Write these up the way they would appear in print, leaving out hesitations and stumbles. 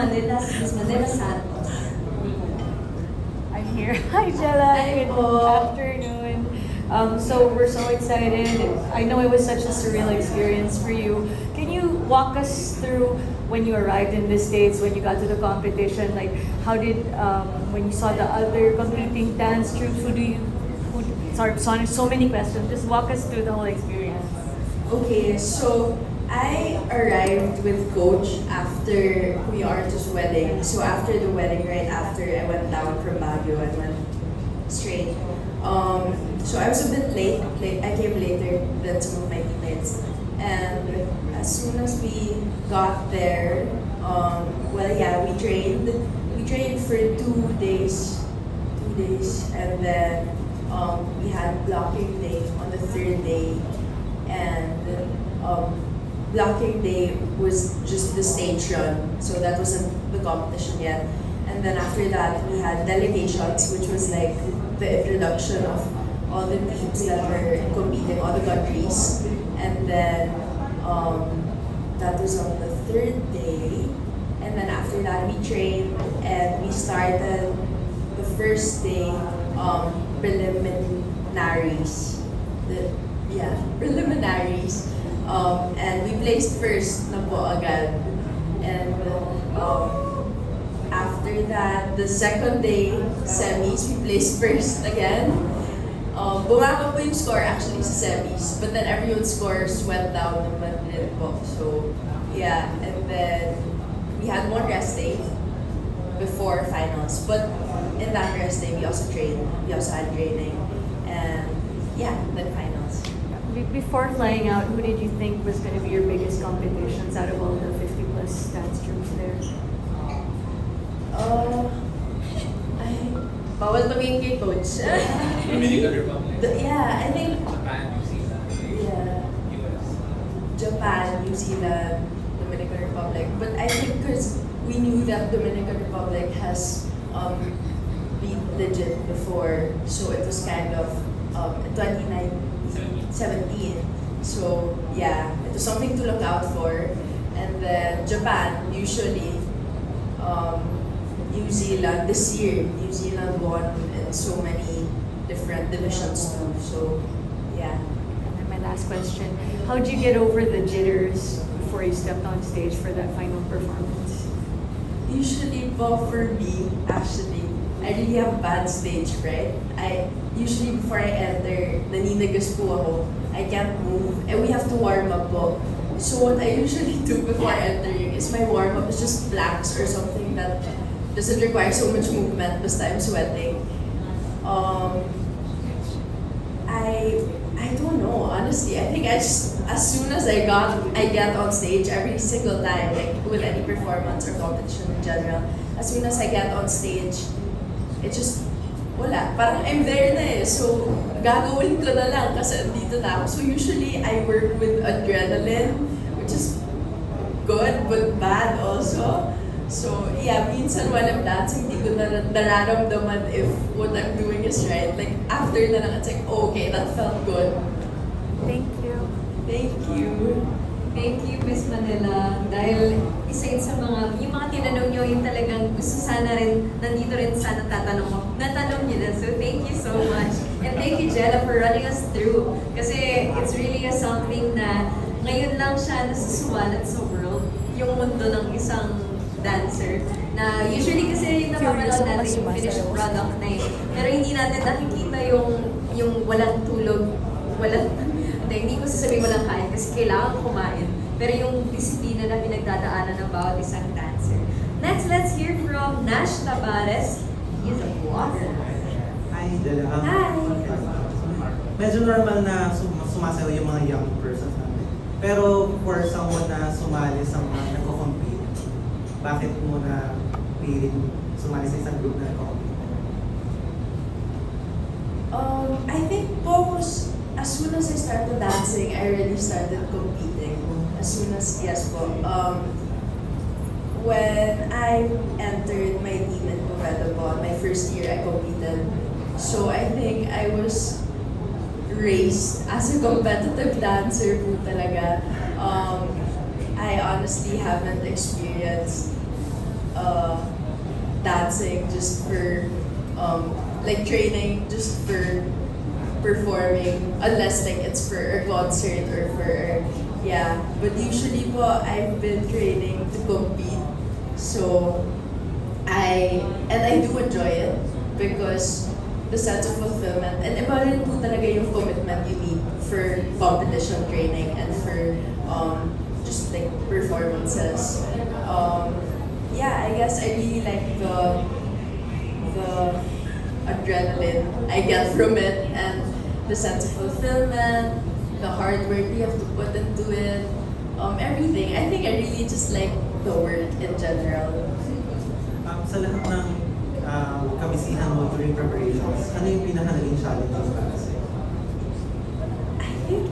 Manila, Miss Manila Santos. I'm here. Hi, Gela. Hi Good po. afternoon. So we're so excited. I know it was such a surreal experience for you. Can you walk us through when you arrived in the States, when you got to the competition? Like, how did, when you saw the other competing dance troops, sorry, so many questions. Just walk us through the whole experience. Okay, so I arrived with Coach after Kuya Artu's wedding. So after the wedding, right after, I went down from Baguio and went straight. So I was a bit late. I came later than some of my teammates. And as soon as we got there, well, yeah, we trained. We trained for 2 days. 2 days, and then we had blocking day on the third day, and blocking day was just the stage run, so that wasn't the competition yet. And then after that, we had delegations, which was like the introduction of all the teams that were competing, all the countries. And then that was on the third day. And then after that, we trained and we started the first day preliminaries. Preliminaries. And we placed first na po agad. And after that, the second day, semis, we placed first again. Bumaba po yung score actually sa semis, but then everyone's scores went down naman din po. So, yeah, and then we had one rest day before finals. But in that rest day, we also trained. We also had training. And yeah, then finals. Before flying out, who did you think was going to be your biggest competitions out of all the 50 plus dance troops there? Bawal tumingin kay Coach. Dominican Republic. Yeah, I think Japan, New Zealand. yeah, US. Japan, New Zealand, Dominican Republic. But I think because we knew that Dominican Republic has beat legit before, so it was kind of 2017. So yeah, it was something to look out for. And then Japan, usually New Zealand, this year, New Zealand won in so many different divisions too. So yeah. And then my last question, how did you get over the jitters before you stepped on stage for that final performance? Usually for me, actually, I really have bad stage fright. Usually before I enter, naninigas po ako. I can't move. And we have to warm up po. So what I usually do before entering is my warm up is just planks or something that doesn't require so much movement, basta I'm sweating. I don't know, honestly. I think as soon as I get on stage every single time, like with any performance or competition in general, as soon as I get on stage, it just, wala. Parang I'm there na eh. So, gagawin ko na lang kasi andito na ako. So usually, I work with adrenaline, which is good but bad also. So, yeah, minsan while I'm dancing, hindi ko nararamdaman if what I'm doing is right. Like, after na lang, it's like, oh, okay, that felt good. Thank you. Thank you. Thank you, Miss Manila. Dahil isa yun sa yung mga tinanong nyo, yung talagang gusto sana rin, nandito rin sana tatanong mo. Natanong nyo na. So, thank you so much. And thank you, Gela, for running us through. Kasi it's really something na ngayon lang siya nasusuwalat sa world, yung mundo ng isang dancer. Na usually kasi yung napapanood natin yung finished product na yun. Pero hindi natin nakikita yung walang tulog, hindi ko sasabihin walang kain kasi kailangan kumain. Pero yung disiplina na pinagdadaanan ng bawat isang dancer. Next, let's hear from Nash Tabares. He is a vlogger. Hi, Gela. Hi! Medyo normal na sumasayaw yung mga young persons natin. Pero for someone na sumali sa mga nagko-compete, bakit mo na piling sumali sa isang group na nagko-compete? I think po, as soon as I started dancing, I really started competing. As soon as, yes po. When I entered my team in Incredible, my first year I competed. So I think I was raised as a competitive dancer po talaga. I honestly haven't experienced dancing just for like training just for performing unless like it's for a concert or for yeah. But usually po I've been training to compete. So I do enjoy it because the sense of fulfillment and iba rin po talaga yung commitment you need for competition training and for just like performances. Yeah, I guess I really like the adrenaline I get from it and the sense of fulfillment, the hard work you have to put into it, everything. I think I really just like the work in general. Sa lahat ng kabisihan mo during preparations, ano yung pinaka-naging challenge para sa'yo? I think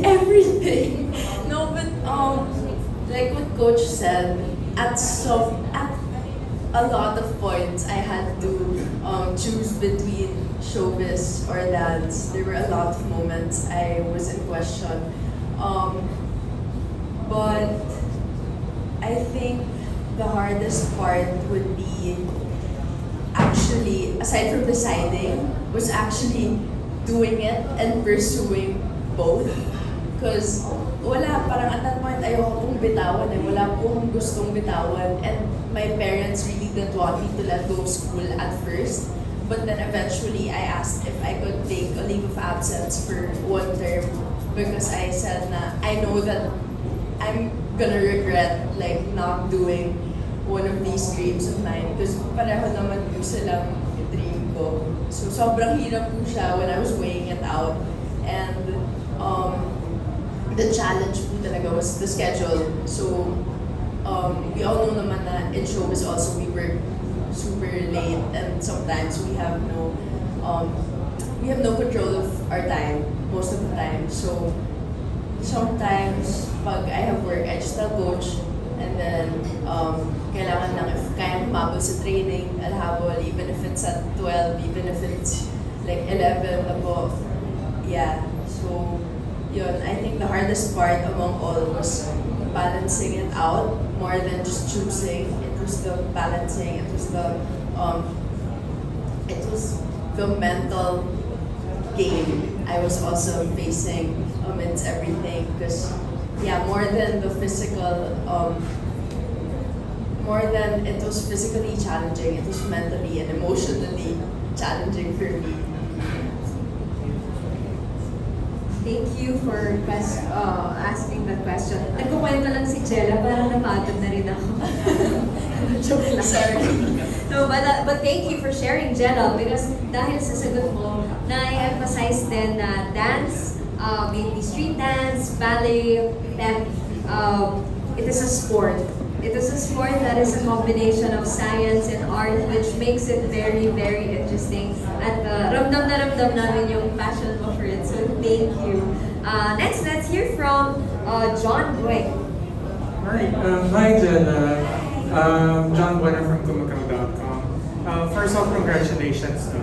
everything. No, but like what Coach said, at a lot of points I had to choose between showbiz or dance. There were a lot of moments I was in question. But I think the hardest part would be actually, aside from deciding, was actually doing it and pursuing both. Because parang at that point ayoko pong bitawan wala po akong gustong bitawan and my parents really didn't want me to let go of school at first. But then eventually I asked if I could take a leave of absence for 1 term because I said na I know that I'm gonna regret like not doing one of these dreams of mine because pareho naman po silang dream ko. So sobrang hirap po siya when I was weighing it out and the challenge po talaga was the schedule. So we all know naman na in showbiz also we work super late and sometimes we have no control of our time most of the time. So sometimes pag I have work, I just tell coach and then kailangan lang if kaya humabol sa training, I'll habol even if it's at 12, even if it's like 11 na po. Yeah, so yun, I think the hardest part among all was balancing it out more than just choosing. It was the balancing, it was the mental game I was also facing amidst everything because yeah, more than the physical, more than it was physically challenging, it was mentally and emotionally challenging for me. Thank you for asking that question. Nagkukwento lang si Gela, parang napagod na rin ako. Joke lang. Sorry. No, but thank you for sharing, Gela, because dahil sa sagot mo, na-emphasize din na dance, maybe street dance, ballet, that it is a sport. It is a sport that is a combination of science and art, which makes it very, very interesting. At ramdam na ramdam namin yung passion mo for it. So thank you. Next, let's hear from John Boy. Hi, Jenna. John Buena from Kumakang.com. First off, congratulations.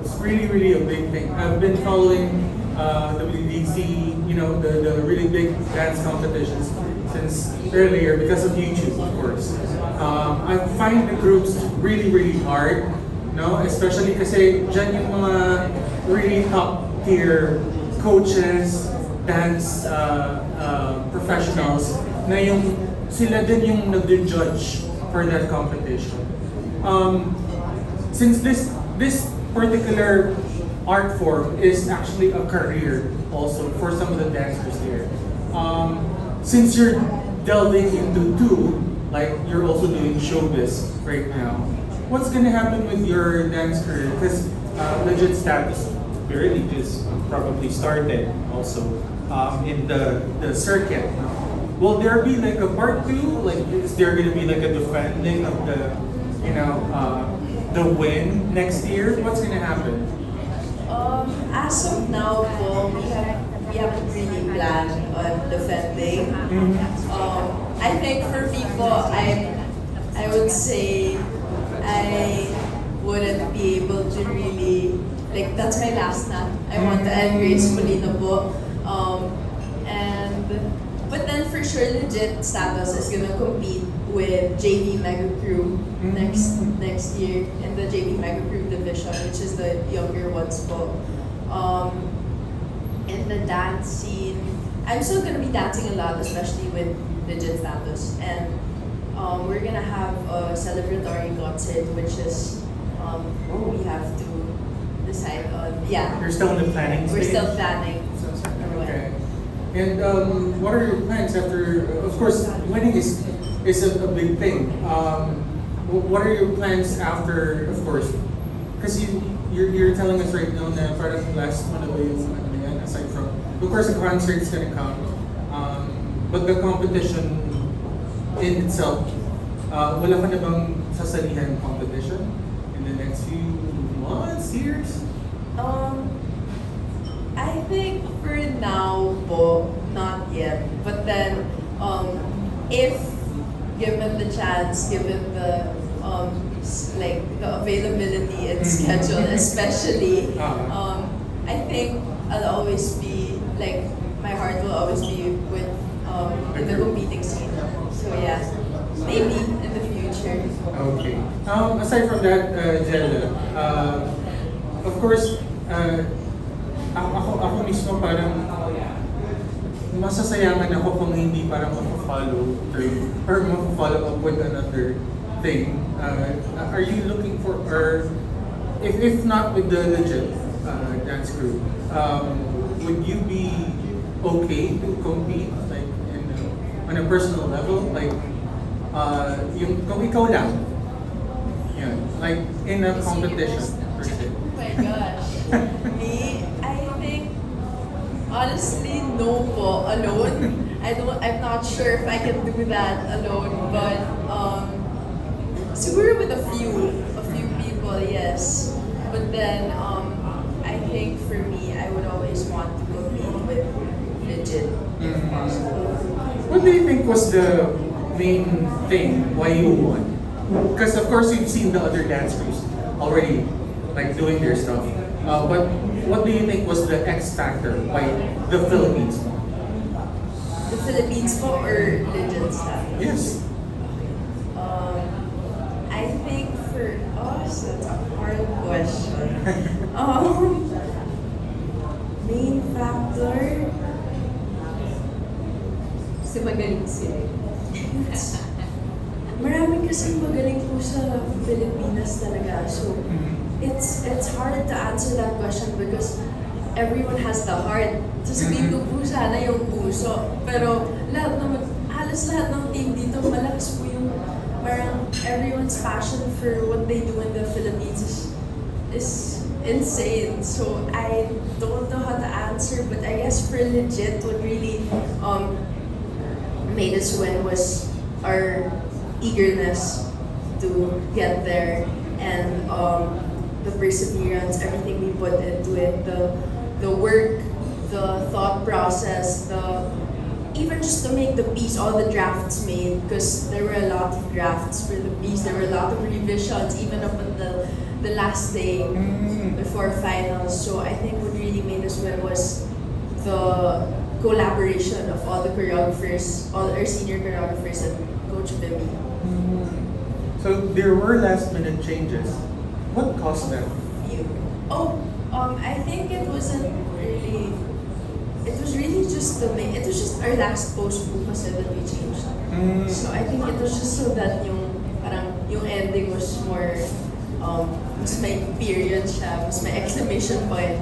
It's really, really a big thing. I've been following WDC, the really big dance competitions since earlier because of YouTube, of course. I find the groups really, really hard, no? Especially kasi dyan yung mga really top tier coaches, dance professionals na yung sila din yung nag-judge for that competition. Since this particular art form is actually a career also for some of the dancers here. Since you're delving into two, like you're also doing showbiz right now, what's gonna happen with your dance career? Because legit status barely just probably started also in the circuit. Will there be like a part 2? Like, is there gonna be like a defending of the, the win next year? What's gonna happen? As of now po, we haven't really planned on defending. I think for me po, I would say I wouldn't be able to really, like that's my last na. I want to end gracefully na po. But then for sure legit status is gonna compete with JV Mega Crew Mhm. next year in the JV Mega Crew division, which is the younger ones po. In the dance scene, I'm still gonna be dancing a lot, especially with legit status, and we're gonna have a celebratory concert, which is we have to decide on. Yeah, You're still in the planning we're stage? still planning. Okay. And what are your plans after? Of course, winning is a big thing. What are your plans after? Of course, because you're telling us right now na parang last mo na ba yung ano yan, aside from, of course, the concert's gonna come, but the competition in itself, wala ka na bang sasalihan competition in the next few months, years? I think for now po, not yet. But then, if given the chance, given the like the availability and schedule, especially, I think I'll always be like my heart will always be with the competing scene. So yeah, maybe in the future. Okay. Aside from that, Jella, of course, ako mismo parang masasayangan ako kung hindi parang mag-follow through or mag-follow up with another thing. Are you looking for, or if not with the legit dance crew, would you be okay to compete like on a personal level, like yung kung ikaw lang, yun, like in a competition per se? Oh my gosh. Me, I think honestly no po alone. I'm not sure if I can do that alone, but siguro with a few people, yes. But then I think for me, I would always want to compete with legit if possible. What do you think was the main thing why you won? Because of course you've seen the other dance crews already like doing their stuff. But what do you think was the X factor why the Philippines won? The Philippines po or legit stuff? Yes. I think for us, that's a hard question. Main factor? Kasi magaling sila. Marami kasi magaling po sa Pilipinas talaga. So, it's hard to answer that question because everyone has the heart. Sasabihin ko po sana yung puso. Pero halos lahat ng team dito, malakas po yung parang everyone's passion for what they do in the Philippines is insane. So, I don't know how to answer, but I guess for legit, what really made us win was our eagerness to get there and the perseverance, everything we put into it, the work, the thought process, even just to make the piece, all the drafts made, because there were a lot of drafts for the piece, there were a lot of revisions, even up until the last day before finals. So I think what really made us win was the collaboration of all the choreographers, all our senior choreographers and Coach Bimmy. So there were last minute changes. What caused them? I think it wasn't really. It was really just it was just our last post po kasi that we changed. So I think it was just so that yung ending was more mas may period siya, mas may exclamation point.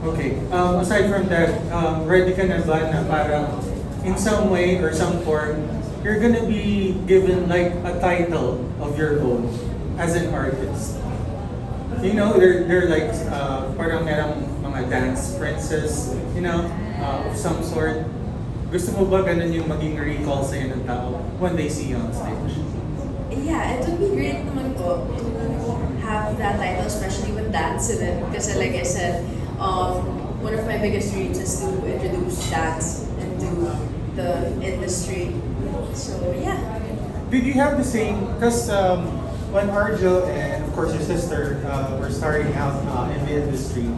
Okay. Aside from that, ready ka na ba na parang in some way or some form, you're gonna be given like a title of your own as an artist? You know, they're like parang merong mga dance princess, you know, of some sort. Gusto mo ba ganun yung maging recall sa'yo ng tao when they see you on stage? Yeah, it would be great naman po to have that title, especially with dance in it. Kasi like I said, one of my biggest dreams is to introduce dance into the industry. So yeah. Did you have the same, because when Arjo and of course your sister were starting out in the industry,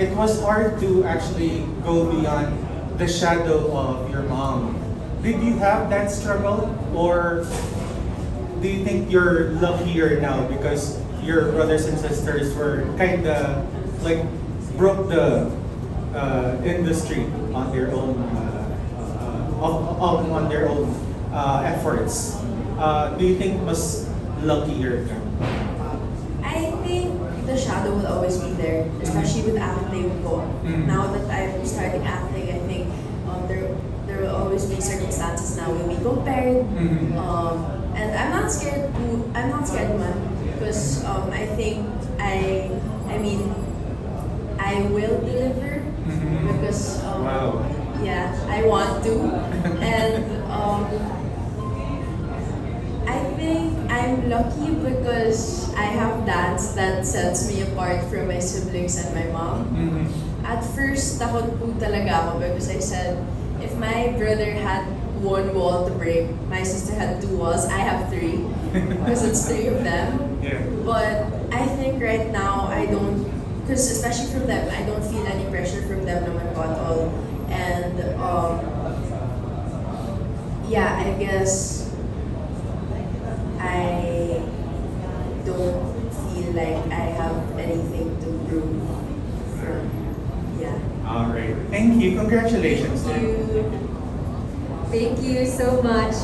it was hard to actually go beyond the shadow of your mom. did you have that struggle, or do you think you're luckier now because your brothers and sisters were kind of like broke the industry on their own on their own efforts? Do you think mas luckier ka? I think the shadow will always be there, especially with acting po. Mm. Now that I'm starting acting, I think there will always be circumstances now we'll be compared. Mhm. And I'm not scared man, because I think I mean I will deliver Mhm. because Wow. yeah, I want to. And I think I'm lucky because I have dads that sets me apart from my siblings and my mom. Mhm. At first, takot po talaga ako because I said, if my brother had one wall to break, my sister had two walls, I have three. Because it's three of them. Yeah. But I think right now, I don't, because especially from them, I don't feel any pressure from them naman po at all. And yeah, I guess I don't feel like I have anything to prove from, yeah. All right. Thank you. Congratulations. Thank you. Thank you so much.